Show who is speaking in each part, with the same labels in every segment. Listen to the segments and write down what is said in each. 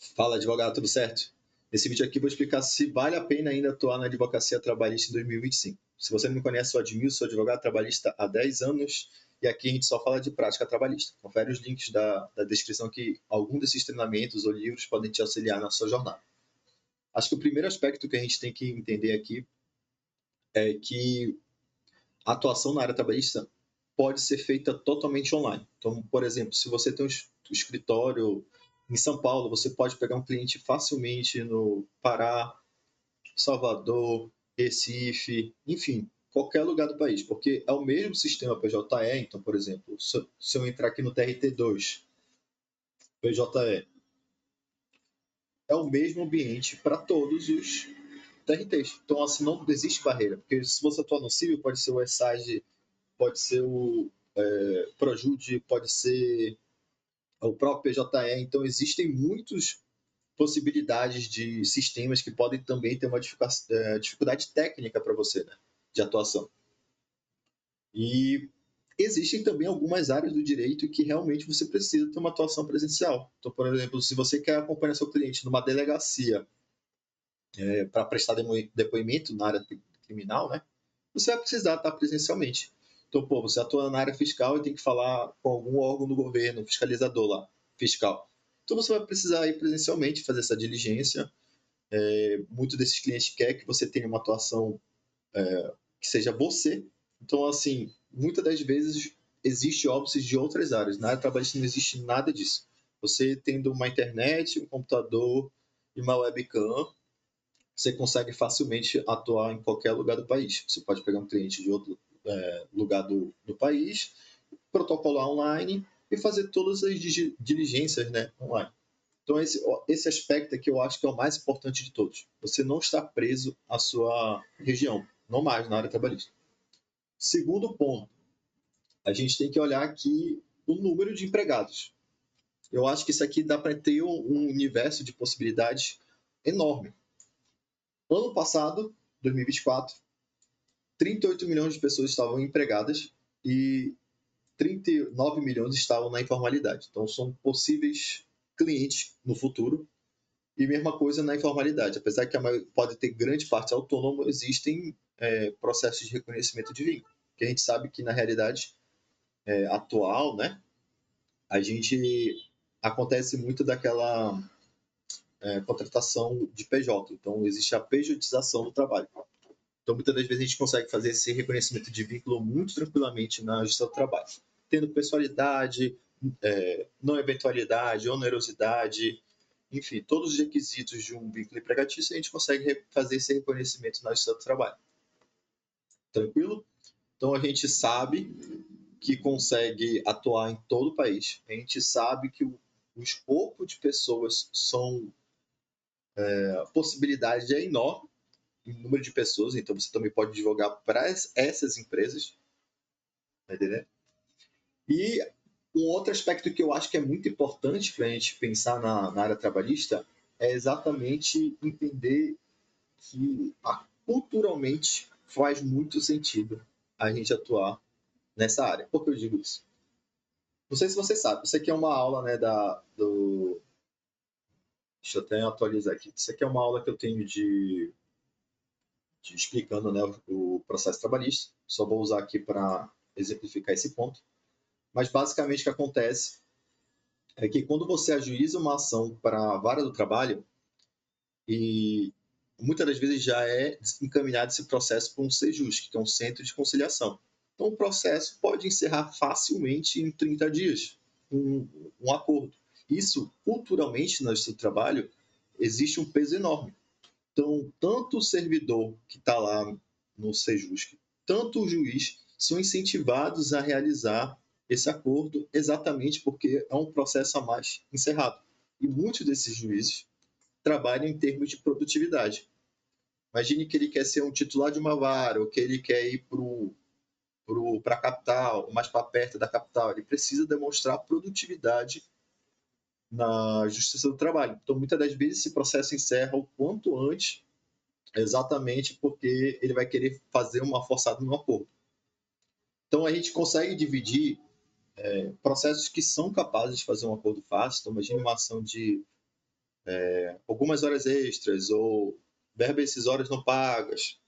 Speaker 1: Fala, advogado, tudo certo? Nesse vídeo aqui vou explicar se vale a pena ainda atuar na advocacia trabalhista em 2025. Se você não me conhece, sou Admilson, sou advogado trabalhista há 10 anos e aqui a gente só fala de prática trabalhista. Confere os links da descrição que algum desses treinamentos ou livros podem te auxiliar na sua jornada. Acho que o primeiro aspecto que a gente tem que entender aqui é que a atuação na área trabalhista pode ser feita totalmente online. Então, por exemplo, se você tem um escritório em São Paulo, você pode pegar um cliente facilmente no Pará, Salvador, Recife, enfim, qualquer lugar do país, porque é o mesmo sistema PJE. Então, por exemplo, se eu entrar aqui no TRT2, PJE, é o mesmo ambiente para todos os TRTs. Então, assim, não existe barreira, porque se você atuar no civil, pode ser o ESAG, pode ser o Projude, pode ser o próprio PJE. Então, existem muitas possibilidades de sistemas que podem também ter uma dificuldade técnica para você, né, de atuação. E existem também algumas áreas do direito que realmente você precisa ter uma atuação presencial. Então, por exemplo, se você quer acompanhar seu cliente numa delegacia para prestar depoimento na área criminal, né, você vai precisar estar presencialmente. Então, você atua na área fiscal e tem que falar com algum órgão do governo, fiscalizador lá, fiscal. Então, você vai precisar ir presencialmente fazer essa diligência. Muitos desses clientes querem que você tenha uma atuação que seja você. Então, assim, muitas das vezes existe óbices de outras áreas. Na área trabalhista não existe nada disso. Você tendo uma internet, um computador e uma webcam, você consegue facilmente atuar em qualquer lugar do país. Você pode pegar um cliente de outro lugar do país, protocolar online e fazer todas as diligências, né, online. Então, esse aspecto aqui eu acho que é o mais importante de todos. Você não está preso à sua região, não mais na área trabalhista. Segundo ponto, a gente tem que olhar aqui o número de empregados. Eu acho que isso aqui dá para ter um universo de possibilidades enorme. Ano passado, 2024, 38 milhões de pessoas estavam empregadas e 39 milhões estavam na informalidade. Então, são possíveis clientes no futuro. E mesma coisa na informalidade. Apesar que pode ter grande parte autônomo, existem processos de reconhecimento de vínculo. Que a gente sabe que, na realidade atual, né, a gente acontece muito daquela contratação de PJ. Então, existe a pejotização do trabalho. Então, muitas das vezes a gente consegue fazer esse reconhecimento de vínculo muito tranquilamente na justiça do trabalho, tendo pessoalidade, não eventualidade, onerosidade, enfim, todos os requisitos de um vínculo empregatício, a gente consegue fazer esse reconhecimento na justiça do trabalho. Tranquilo? Então, a gente sabe que consegue atuar em todo o país. A gente sabe que o escopo de pessoas a possibilidade é enorme em número de pessoas, então você também pode advogar para essas empresas, tá entendendo? E um outro aspecto que eu acho que é muito importante para a gente pensar na área trabalhista é exatamente entender que culturalmente faz muito sentido a gente atuar nessa área. Por que eu digo isso? Não sei se você sabe, isso aqui é uma aula, né, deixa eu até atualizar aqui. Isso aqui é uma aula que eu tenho de explicando, né, o processo trabalhista. Só vou usar aqui para exemplificar esse ponto. Mas basicamente o que acontece é que quando você ajuiza uma ação para a vara do trabalho, e muitas das vezes já é encaminhado esse processo para um CEJUSC, que é um centro de conciliação. Então o processo pode encerrar facilmente em 30 dias, um acordo. Isso, culturalmente, na justiça do trabalho, existe um peso enorme. Então, tanto o servidor que está lá no CEJUSC, tanto o juiz, são incentivados a realizar esse acordo exatamente porque é um processo a mais encerrado. E muitos desses juízes trabalham em termos de produtividade. Imagine que ele quer ser um titular de uma vara, ou que ele quer ir para a capital, mais para perto da capital. Ele precisa demonstrar produtividade na justiça do trabalho. Então, muitas das vezes, esse processo encerra o quanto antes, exatamente porque ele vai querer fazer uma forçada no acordo. Então, a gente consegue dividir processos que são capazes de fazer um acordo fácil. Então, imagine uma ação de algumas horas extras ou verba rescisórias não pagas.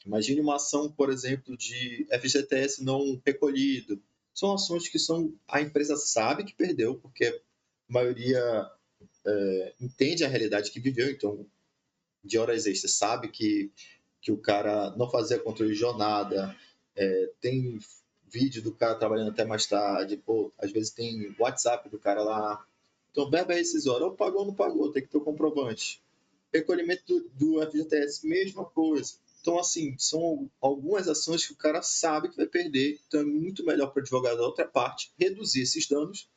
Speaker 1: Imagine uma ação, por exemplo, de FGTS não recolhido. São ações que a empresa sabe que perdeu, porque a maioria entende a realidade que viveu, então, de horas extras, sabe que o cara não fazia controle de jornada, tem vídeo do cara trabalhando até mais tarde, pô, às vezes tem WhatsApp do cara lá. Então, verba rescisória, ou pagou ou não pagou, tem que ter o comprovante. Recolhimento do FGTS, mesma coisa. Então, assim, são algumas ações que o cara sabe que vai perder, então é muito melhor para o advogado da outra parte reduzir esses danos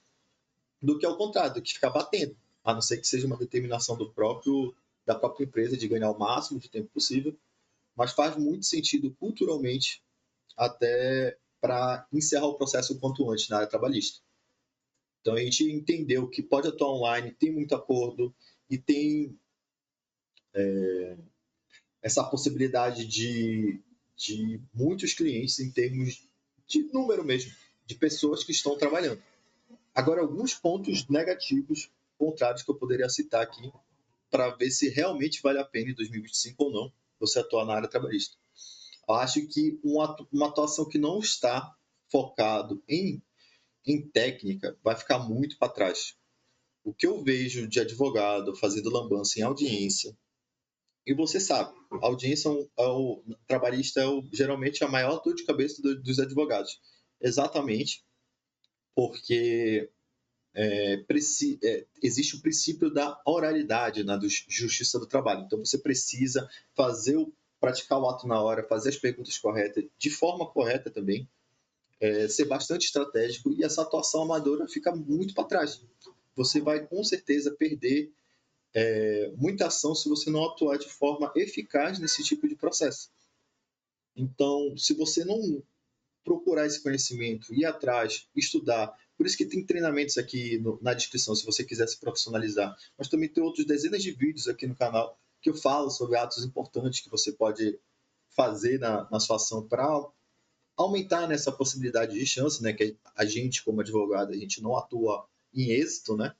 Speaker 1: do que ao contrário, do que ficar batendo, a não ser que seja uma determinação da própria empresa de ganhar o máximo de tempo possível, mas faz muito sentido culturalmente até para encerrar o processo o quanto antes na área trabalhista. Então, a gente entendeu que pode atuar online, tem muito acordo e tem essa possibilidade de muitos clientes em termos de número mesmo, de pessoas que estão trabalhando. Agora, alguns pontos negativos, contrários, que eu poderia citar aqui, para ver se realmente vale a pena em 2025 ou não você atuar na área trabalhista. Eu acho que uma atuação que não está focado em técnica vai ficar muito para trás. O que eu vejo de advogado fazendo lambança em audiência, e você sabe, a audiência trabalhista geralmente a maior dor de cabeça dos advogados. Exatamente porque existe o princípio da oralidade na justiça do trabalho. Então, você precisa praticar o ato na hora, fazer as perguntas corretas, de forma correta também, ser bastante estratégico, e essa atuação amadora fica muito para trás. Você vai, com certeza, perder muita ação se você não atuar de forma eficaz nesse tipo de processo. Então, se você não procurar esse conhecimento, ir atrás, estudar. Por isso que tem treinamentos aqui na descrição, se você quiser se profissionalizar. Mas também tem outros dezenas de vídeos aqui no canal que eu falo sobre atos importantes que você pode fazer na sua ação para aumentar nessa possibilidade de chance, né? Que a gente, como advogado, a gente não atua em êxito, né?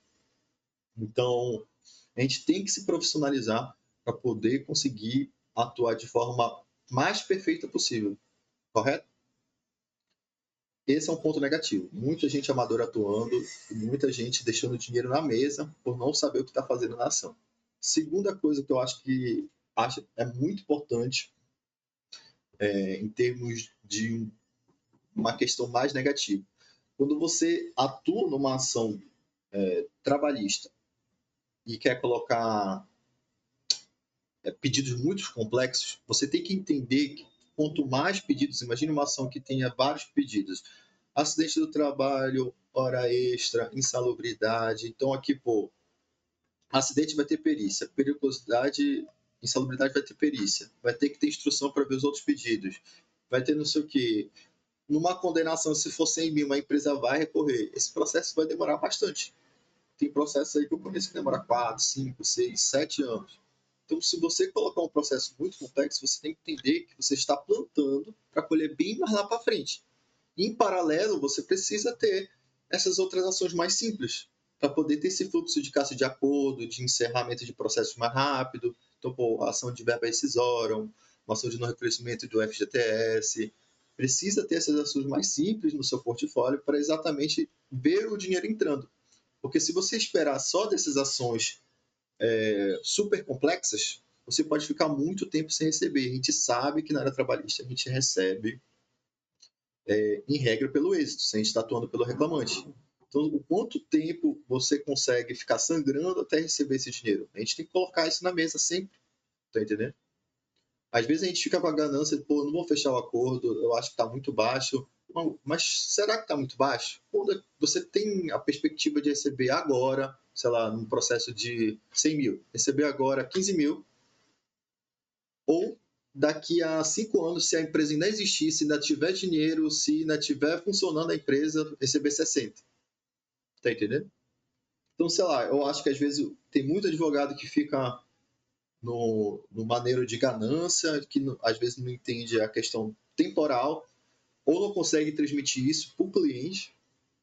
Speaker 1: Então, a gente tem que se profissionalizar para poder conseguir atuar de forma mais perfeita possível, correto? Esse é um ponto negativo. Muita gente amadora atuando e muita gente deixando dinheiro na mesa por não saber o que está fazendo na ação. Segunda coisa que eu acho que é muito importante em termos de uma questão mais negativa. Quando você atua numa ação trabalhista e quer colocar pedidos muito complexos, você tem que entender que quanto mais pedidos, imagine uma ação que tenha vários pedidos, acidente do trabalho, hora extra, insalubridade. Então, aqui, pô, acidente vai ter perícia, periculosidade, insalubridade vai ter perícia, vai ter que ter instrução para ver os outros pedidos, vai ter não sei o quê. Numa condenação, se for 100 mil, a empresa vai recorrer. Esse processo vai demorar bastante. Tem processos aí que eu conheço que demora 4, 5, 6, 7 anos. Então, se você colocar um processo muito complexo, você tem que entender que você está plantando para colher bem mais lá para frente. Em paralelo, você precisa ter essas outras ações mais simples, para poder ter esse fluxo de caça de acordo, de encerramento de processos mais rápido. Então, pô, a ação de verba rescisória, uma ação de não reconhecimento do FGTS. Precisa ter essas ações mais simples no seu portfólio para exatamente ver o dinheiro entrando. Porque se você esperar só dessas ações super complexas, você pode ficar muito tempo sem receber. A gente sabe que na área trabalhista a gente recebe em regra, pelo êxito, se a gente está atuando pelo reclamante. Então, o quanto tempo você consegue ficar sangrando até receber esse dinheiro? A gente tem que colocar isso na mesa sempre, tá entendendo? Às vezes a gente fica com a ganância de, pô, não vou fechar o acordo, eu acho que está muito baixo. Não, mas será que está muito baixo? Quando você tem a perspectiva de receber agora, sei lá, num processo de 100 mil, receber agora 15 mil, ou daqui a 5 anos, se a empresa ainda existir, se ainda tiver dinheiro, se ainda tiver funcionando a empresa, receber 60. Tá entendendo? Então, sei lá, eu acho que às vezes tem muito advogado que fica no maneiro de ganância, que às vezes não entende a questão temporal, ou não consegue transmitir isso para o cliente,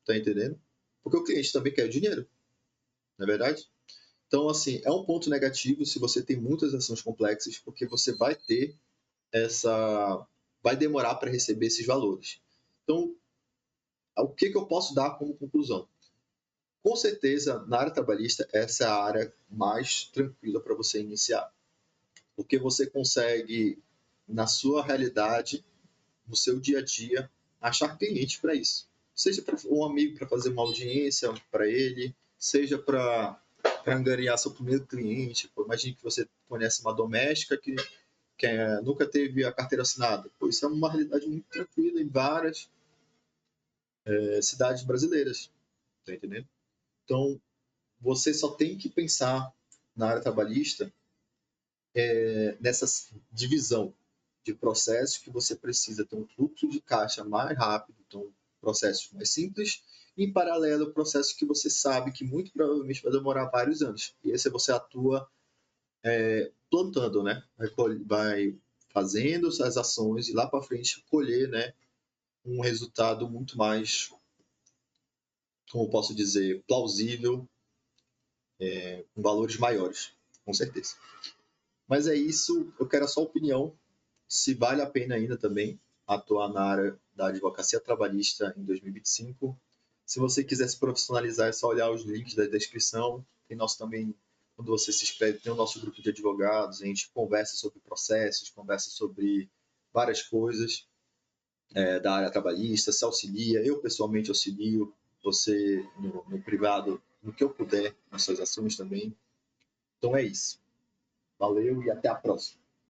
Speaker 1: tá entendendo? Porque o cliente também quer o dinheiro, não é verdade? Então, assim, é um ponto negativo se você tem muitas ações complexas, porque você vai ter essa. Vai demorar para receber esses valores. Então, o que eu posso dar como conclusão? Com certeza, na área trabalhista, essa é a área mais tranquila para você iniciar, porque você consegue, na sua realidade, no seu dia a dia, achar clientes para isso. Seja para um amigo para fazer uma audiência para ele, seja para angariar seu primeiro cliente. Pô, imagine que você conhece uma doméstica que nunca teve a carteira assinada. Pô, isso é uma realidade muito tranquila em várias cidades brasileiras, tá entendendo? Então, você só tem que pensar na área trabalhista nessa divisão de processos que você precisa ter um fluxo de caixa mais rápido, então processos mais simples, e em paralelo processos que você sabe que muito provavelmente vai demorar vários anos. E esse você atua plantando, né? Vai fazendo essas ações e lá para frente colher, né, um resultado muito mais, como posso dizer, plausível, com valores maiores, com certeza. Mas é isso, eu quero a sua opinião, se vale a pena ainda também atuar na área da advocacia trabalhista em 2025. Se você quiser se profissionalizar, é só olhar os links da descrição. Tem nosso também, quando você se inscreve, tem o nosso grupo de advogados, a gente conversa sobre processos, conversa sobre várias coisas da área trabalhista, se auxilia. Eu, pessoalmente, auxilio você no privado, no que eu puder, nas suas ações também. Então é isso. Valeu e até a próxima.